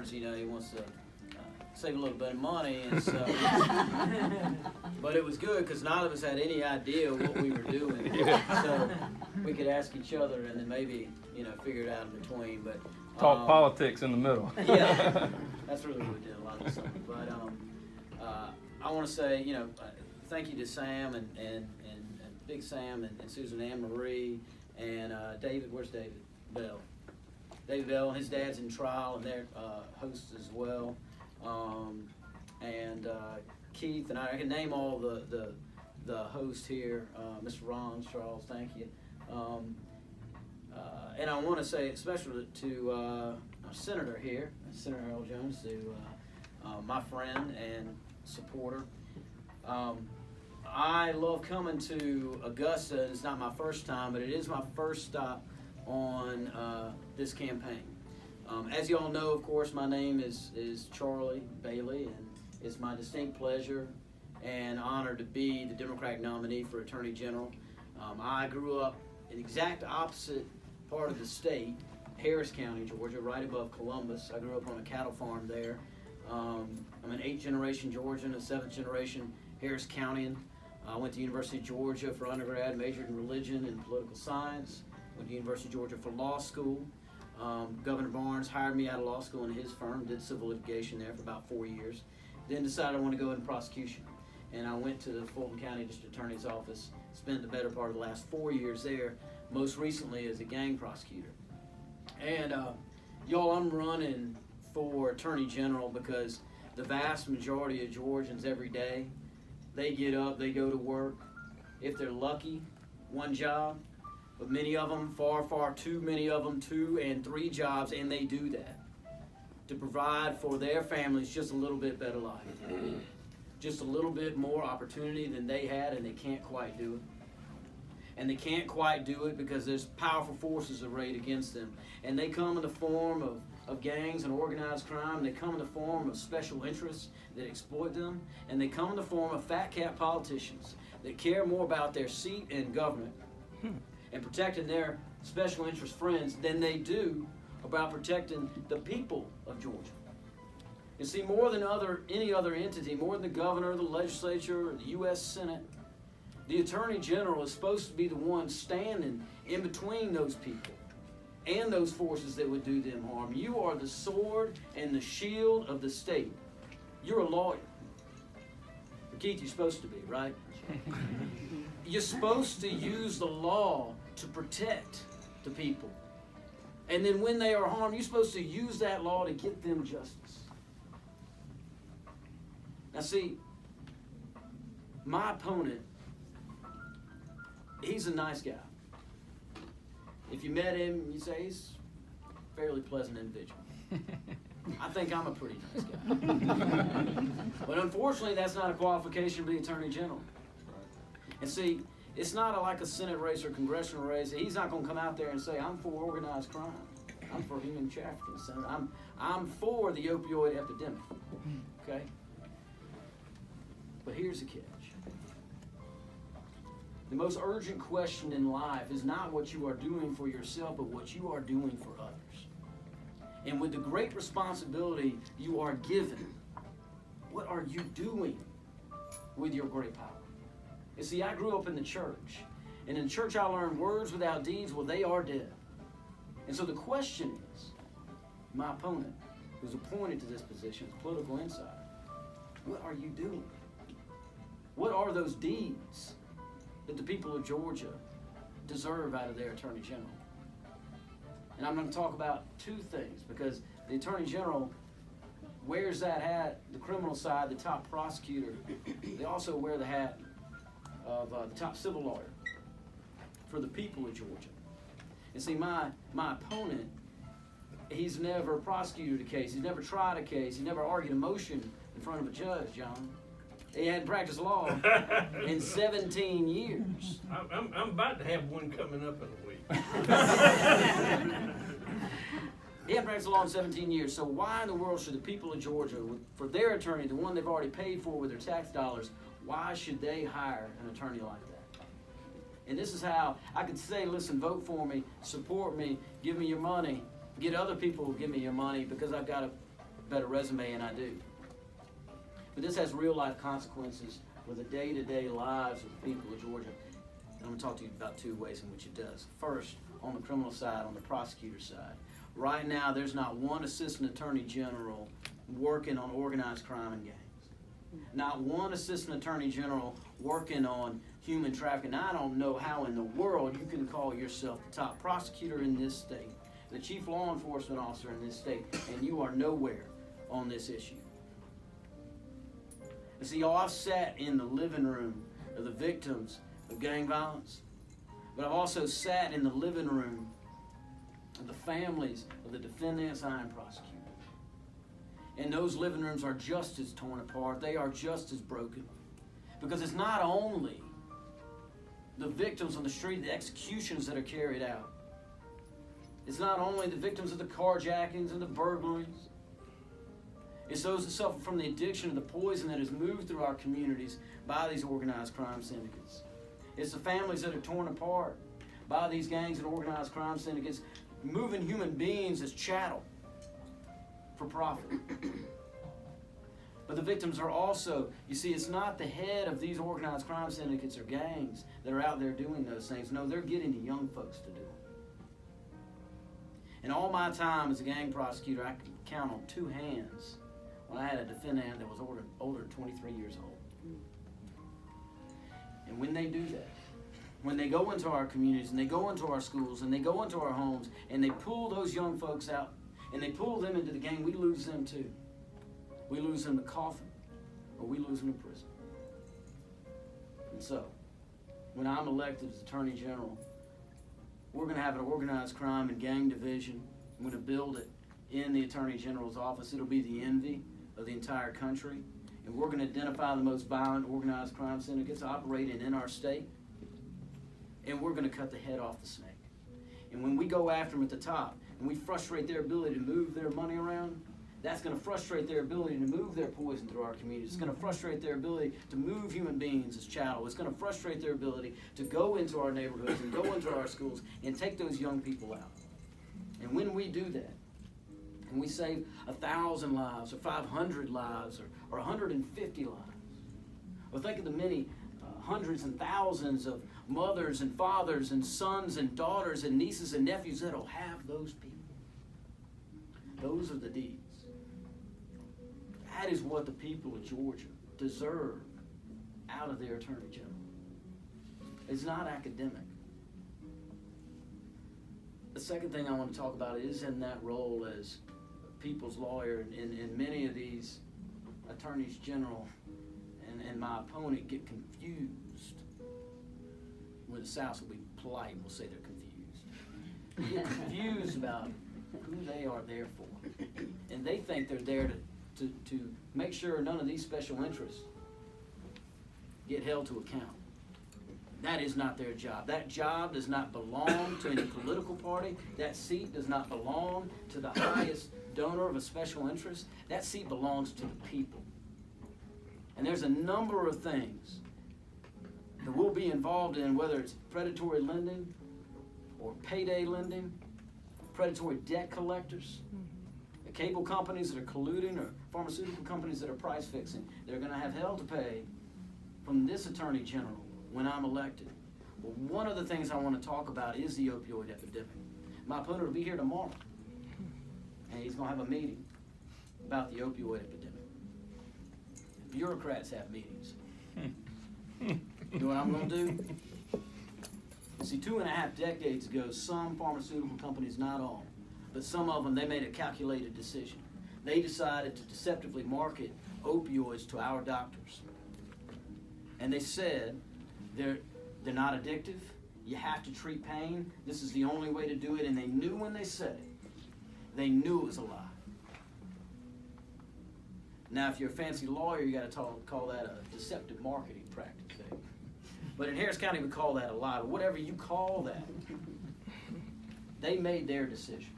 Barnes, he wants to save a little bit of money, and so. But it was good because none of us had any idea what we were doing, so we could ask each other, and then maybe figure it out in between. But talk politics in the middle. Yeah, that's really what we did a lot of the time. But I want to say, thank you to Sam and Big Sam and Susan Ann Marie and David. Where's David Bell? David Bell and his dad's in trial, and they're hosts as well. And Keith and I can name all the hosts here. Mr. Ron Charles, thank you. And I want to say especially to our senator here, Senator Harold Jones, to my friend and supporter. I love coming to Augusta. It's not my first time, but it is my first stop on this campaign. As you all know, of course, my name is Charlie Bailey, and it's my distinct pleasure and honor to be the Democratic nominee for Attorney General. I grew up in the exact opposite part of the state, Harris County, Georgia, right above Columbus. I grew up on a cattle farm there. I'm an 8th generation Georgian, a 7th generation Harris Countian. I went to University of Georgia for undergrad, majored in religion and political science. Went to University of Georgia for law school. Governor Barnes hired me out of law school in his firm, did civil litigation there for about 4 years. Then decided I want to go into prosecution. And I went to the Fulton County District Attorney's Office, spent the better part of the last 4 years there, most recently as a gang prosecutor. And y'all, I'm running for Attorney General because the vast majority of Georgians every day, they get up, they go to work. If they're lucky, one job. But many of them, far too many of them, 2 and 3 jobs, and they do that to provide for their families just a little bit better life. Just a little bit more opportunity than they had, and they can't quite do it. And they can't quite do it because there's powerful forces arrayed against them. And they come in the form of gangs and organized crime. They come in the form of special interests that exploit them. And they come in the form of fat cat politicians that care more about their seat in government and protecting their special interest friends than they do about protecting the people of Georgia. You see, more than any other entity, more than the governor, the legislature, or the U.S. Senate, the Attorney General is supposed to be the one standing in between those people and those forces that would do them harm. You are the sword and the shield of the state. You're a lawyer. Keith, you're supposed to be, right? You're supposed to use the law to protect the people. And then when they are harmed, you're supposed to use that law to get them justice. Now see, my opponent, he's a nice guy. If you met him, you say he's a fairly pleasant individual. I think I'm a pretty nice guy. But unfortunately, that's not a qualification to be Attorney General. And see, it's not like a Senate race or congressional race. He's not going to come out there and say, I'm for organized crime. I'm for human trafficking, Senator. I'm for the opioid epidemic. Okay? But here's the catch. The most urgent question in life is not what you are doing for yourself, but what you are doing for others. And with the great responsibility you are given, what are you doing with your great power? You see, I grew up in the church. And in the church I learned words without deeds, well, they are dead. And so the question is, my opponent, who's appointed to this position as political insider, what are you doing? What are those deeds that the people of Georgia deserve out of their Attorney General? And I'm going to talk about 2 things, because the Attorney General wears that hat, the criminal side, the top prosecutor. They also wear the hat of the top civil lawyer for the people of Georgia. And see, my opponent, he's never prosecuted a case. He's never tried a case. He never argued a motion in front of a judge, John. He hadn't practiced law in 17 years. I'm about to have one coming up in a week. He hadn't practiced law in 17 years. So why in the world should the people of Georgia, for their attorney, the one they've already paid for with their tax dollars, why should they hire an attorney like that? And this is how I could say, listen, vote for me, support me, give me your money, get other people to give me your money because I've got a better resume than I do. But this has real life consequences for the day-to-day lives of the people of Georgia. And I'm going to talk to you about two ways in which it does. First, on the criminal side, on the prosecutor side. Right now, there's not one assistant attorney general working on organized crime and gangs. Not one assistant attorney general working on human trafficking. Now, I don't know how in the world you can call yourself the top prosecutor in this state, the chief law enforcement officer in this state, and you are nowhere on this issue. You see, I've sat in the living room of the victims of gang violence, but I've also sat in the living room of the families of the defendants and prosecutors. And those living rooms are just as torn apart. They are just as broken. Because it's not only the victims on the street, the executions that are carried out. It's not only the victims of the carjackings and the burglaries. It's those that suffer from the addiction of the poison that is moved through our communities by these organized crime syndicates. It's the families that are torn apart by these gangs and organized crime syndicates, moving human beings as chattel for profit. But the victims are also, you see, it's not the head of these organized crime syndicates or gangs that are out there doing those things. No, they're getting the young folks to do it. In all my time as a gang prosecutor, I can count on two hands when I had a defendant that was older than 23 years old. And when they do that, when they go into our communities and they go into our schools and they go into our homes and they pull those young folks out and they pull them into the gang, we lose them too. We lose them to coffin, or we lose them to prison. And so, when I'm elected as Attorney General, we're going to have an organized crime and gang division. I'm going to build it in the Attorney General's office. It'll be the envy of the entire country. And we're going to identify the most violent organized crime syndicates operating in our state. And we're going to cut the head off the snake. And when we go after them at the top, and we frustrate their ability to move their money around, that's going to frustrate their ability to move their poison through our communities. It's going to frustrate their ability to move human beings as chattel. It's going to frustrate their ability to go into our neighborhoods and go into our schools and take those young people out. And when we do that, and we save 1,000 lives or 500 lives or 150 lives, well, think of the many hundreds and thousands of mothers and fathers and sons and daughters and nieces and nephews that'll have those people. Those are the deeds. That is what the people of Georgia deserve out of their Attorney General. It's not academic. The second thing I want to talk about is in that role as people's lawyer, and many of these attorneys general and my opponent get confused. Where the South will be polite and will say they're confused. Get confused about who they are there for. And they think they're there to make sure none of these special interests get held to account. That is not their job. That job does not belong to any political party. That seat does not belong to the highest donor of a special interest. That seat belongs to the people. And there's a number of things that we'll be involved in, whether it's predatory lending or payday lending, predatory debt collectors, the cable companies that are colluding, or pharmaceutical companies that are price fixing. They're going to have hell to pay from this Attorney General when I'm elected. Well, one of the things I want to talk about is the opioid epidemic. My opponent will be here tomorrow, and he's going to have a meeting about the opioid epidemic. Bureaucrats have meetings. You know what I'm going to do? See, 2.5 decades ago, some pharmaceutical companies, not all, but some of them, they made a calculated decision. They decided to deceptively market opioids to our doctors. And they said, they're not addictive. You have to treat pain. This is the only way to do it. And they knew when they said it, they knew it was a lie. Now, if you're a fancy lawyer, you got to call that a deceptive marketing practice. But in Harris County, we call that a lie. But whatever you call that, they made their decision.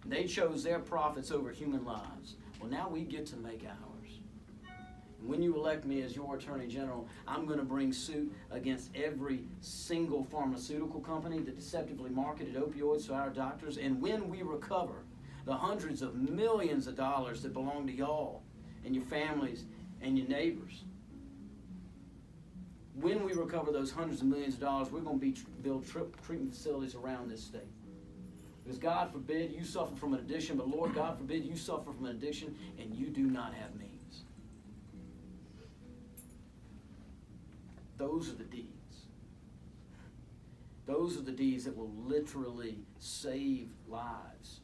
They chose their profits over human lives. Well, now we get to make ours. And when you elect me as your Attorney General, I'm going to bring suit against every single pharmaceutical company that deceptively marketed opioids to our doctors. And when we recover the hundreds of millions of dollars that belong to y'all and your families and your neighbors. When we recover those hundreds of millions of dollars, we're going to build treatment facilities around this state. Because God forbid you suffer from an addiction, but Lord, God forbid you suffer from an addiction and you do not have means. Those are the deeds. Those are the deeds that will literally save lives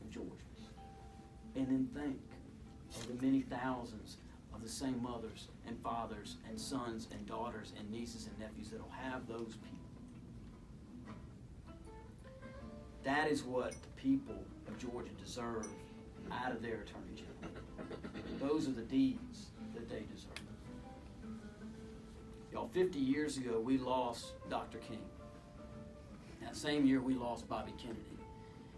of Georgians. And then think of the many thousands of the same mothers and fathers and sons and daughters and nieces and nephews that will have those people. That is what the people of Georgia deserve out of their attorney general. Those are the deeds that they deserve. Y'all, 50 years ago, we lost Dr. King. That same year, we lost Bobby Kennedy.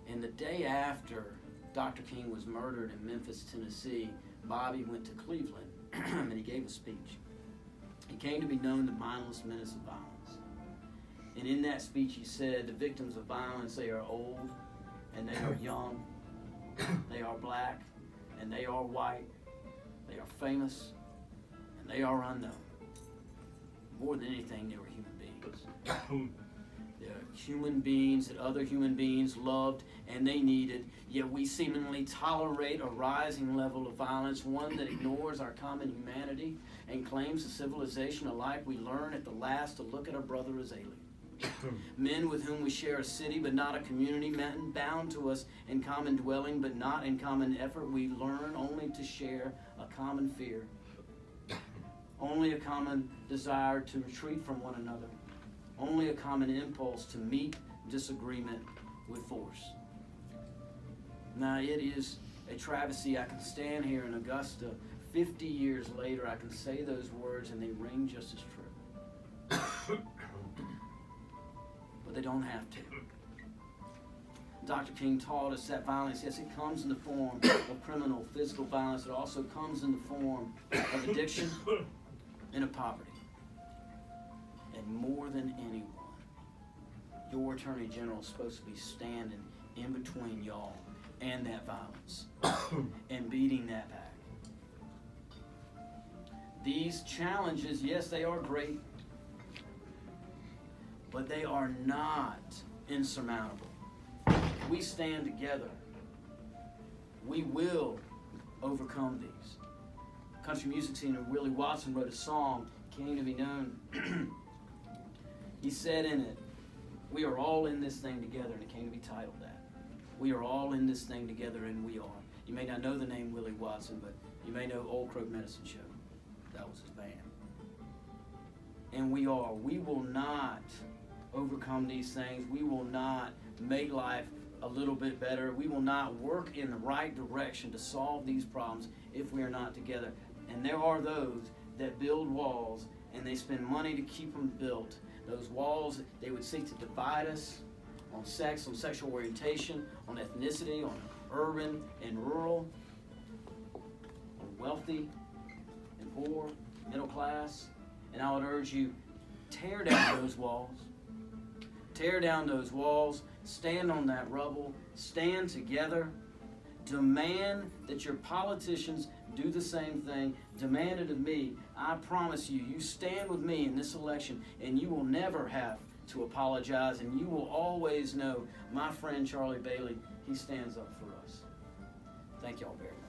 And the day after Dr. King was murdered in Memphis, Tennessee, Bobby went to Cleveland and he gave a speech. He came to be known the mindless menace of violence. And in that speech, he said, the victims of violence, they are old and they are young, they are black and they are white, they are famous and they are unknown. More than anything, they were human beings. They're human beings that other human beings loved and they needed, yet we seemingly tolerate a rising level of violence, one that ignores our common humanity and claims a civilization alike. We learn at the last to look at our brother as alien. Men with whom we share a city but not a community, men bound to us in common dwelling but not in common effort. We learn only to share a common fear, only a common desire to retreat from one another, only a common impulse to meet disagreement with force. Now, it is a travesty. I can stand here in Augusta 50 years later, I can say those words and they ring just as true. But they don't have to. Dr. King taught us that violence, yes, it comes in the form of criminal, physical violence. It also comes in the form of addiction and of poverty. And more than anyone, your Attorney General is supposed to be standing in between y'all and that violence and beating that back. These challenges, yes, they are great, but they are not insurmountable. If we stand together, we will overcome these. Country music singer Willie Watson wrote a song, came to be known. He said in it, we are all in this thing together, and it came to be titled that. We are all in this thing together, and we are. You may not know the name Willie Watson, but you may know Old Croak Medicine Show. That was his band. And we are. We will not overcome these things. We will not make life a little bit better. We will not work in the right direction to solve these problems if we are not together. And there are those that build walls and they spend money to keep them built. Those walls, they would seek to divide us on sex, on sexual orientation, on ethnicity, on urban and rural, on wealthy and poor, middle class. And I would urge you, tear down those walls. Tear down those walls. Stand on that rubble. Stand together. Demand that your politicians do the same thing. Demand it of me. I promise you, you stand with me in this election and you will never have to apologize, and you will always know my friend Charlie Bailey, he stands up for us. Thank y'all very much.